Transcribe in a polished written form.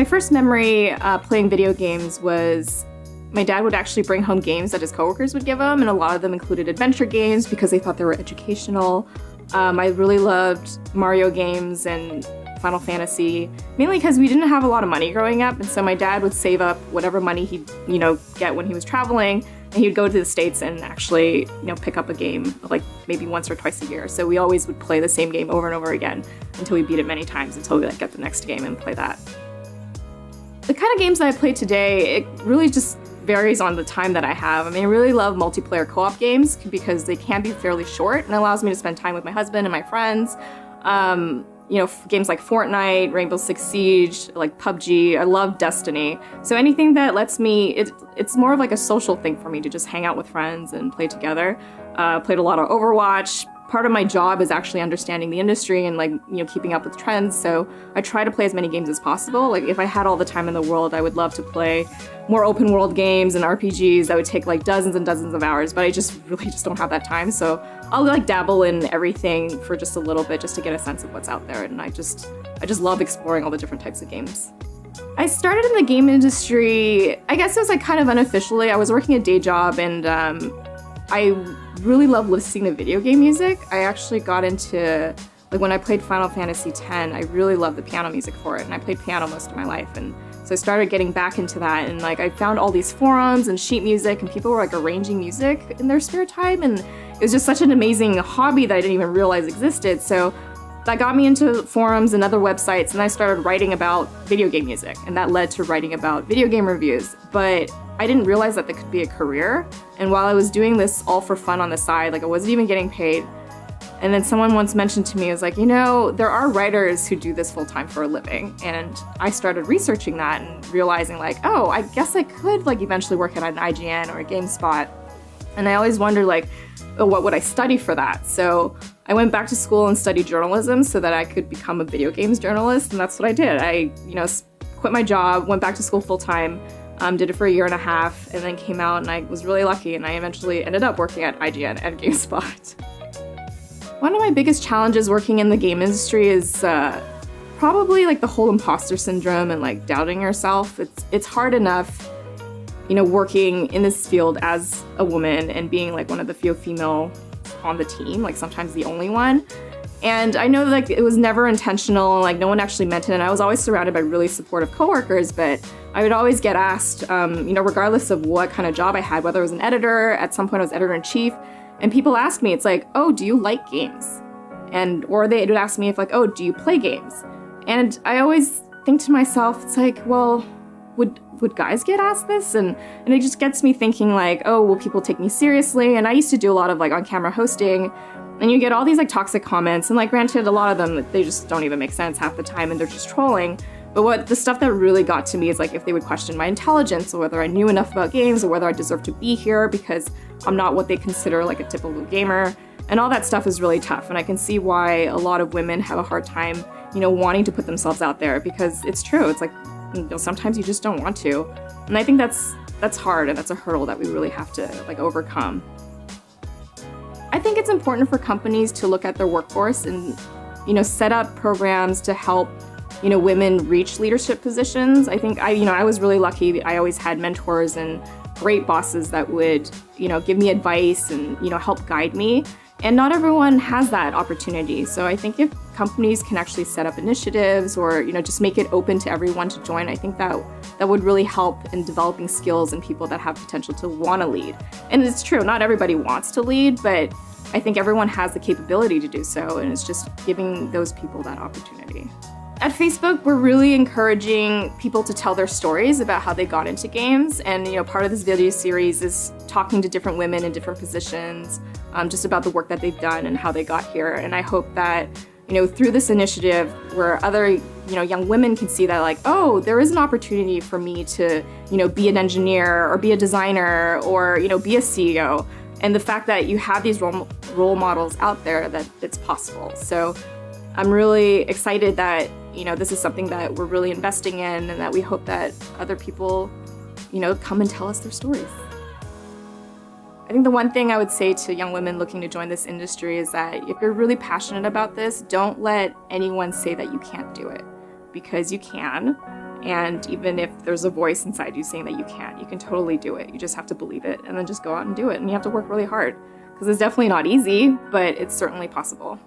My first memory playing video games was my dad would actually bring home games that his coworkers would give him, and a lot of them included adventure games because they thought they were educational. I really loved Mario games and Final Fantasy, mainly because we didn't have a lot of money growing up, and so my dad would save up whatever money he'd, get when he was traveling, and he would go to the States and actually, pick up a game like maybe once or twice a year. So we always would play the same game over and over again until we beat it many times until we get the next game and play that. The kind of games that I play today, it really just varies on the time that I have. I really love multiplayer co-op games because they can be fairly short and allows me to spend time with my husband and my friends. Games like Fortnite, Rainbow Six Siege, like PUBG. I love Destiny. So anything that lets me, it's more of like a social thing for me to just hang out with friends and play together. Played a lot of Overwatch. Part of my job is actually understanding the industry and keeping up with trends. So I try to play as many games as possible. Like if I had all the time in the world, I would love to play more open world games and RPGs that would take like dozens and dozens of hours, but I just really don't have that time. So I'll dabble in everything for just a little bit just to get a sense of what's out there. And I just love exploring all the different types of games. I started in the game industry, I guess it was kind of unofficially. I was working a day job and I really love listening to video game music. I actually got into, when I played Final Fantasy X, I really loved the piano music for it, and I played piano most of my life, and so I started getting back into that, and I found all these forums and sheet music, and people were arranging music in their spare time, and it was just such an amazing hobby that I didn't even realize existed. So that got me into forums and other websites, and I started writing about video game music, and that led to writing about video game reviews. But I didn't realize that could be a career, and while I was doing this all for fun on the side, I wasn't even getting paid. And then someone once mentioned to me, it was there are writers who do this full-time for a living. And I started researching that and realizing oh, I guess I could eventually work at an IGN or a GameSpot. And I always wondered what would I study for that? So I went back to school and studied journalism so that I could become a video games journalist, and that's what I did. I, quit my job, went back to school full-time, did it for 1.5 years, and then came out, and I was really lucky, and I eventually ended up working at IGN and GameSpot. One of my biggest challenges working in the game industry is probably the whole imposter syndrome and doubting yourself. It's hard enough, working in this field as a woman and being one of the few female on the team, sometimes the only one. And I know it was never intentional, no one actually meant it, and I was always surrounded by really supportive coworkers, but I would always get asked, regardless of what kind of job I had, whether it was an editor, at some point I was editor-in-chief, and people asked me, it's oh, do you like games? Or they would ask me if oh, do you play games? And I always think to myself, it's well, would guys get asked this? And it just gets me thinking oh, will people take me seriously? And I used to do a lot of on-camera hosting, and you get all these toxic comments, and granted, a lot of them, they just don't even make sense half the time, and they're just trolling. But the stuff that really got to me is if they would question my intelligence, or whether I knew enough about games, or whether I deserve to be here because I'm not what they consider a typical gamer. And all that stuff is really tough, and I can see why a lot of women have a hard time, wanting to put themselves out there, because it's true. It's sometimes you just don't want to. And I think that's hard, and that's a hurdle that we really have to overcome. I think it's important for companies to look at their workforce and, set up programs to help, women reach leadership positions. I think I was really lucky. I always had mentors and great bosses that would, give me advice and, help guide me. And not everyone has that opportunity. So I think if companies can actually set up initiatives or, just make it open to everyone to join, I think that would really help in developing skills in people that have potential to want to lead. And it's true, not everybody wants to lead, but I think everyone has the capability to do so, and it's just giving those people that opportunity. At Facebook, we're really encouraging people to tell their stories about how they got into games, and part of this video series is talking to different women in different positions, just about the work that they've done and how they got here. And I hope that through this initiative, where other young women can see that oh, there is an opportunity for me to be an engineer or be a designer or be a CEO, and the fact that you have these role models out there, that it's possible. So I'm really excited that this is something that we're really investing in, and that we hope that other people, come and tell us their stories. I think the one thing I would say to young women looking to join this industry is that if you're really passionate about this, don't let anyone say that you can't do it, because you can. And even if there's a voice inside you saying that you can't, you can totally do it. You just have to believe it and then just go out and do it. And you have to work really hard because it's definitely not easy, but it's certainly possible.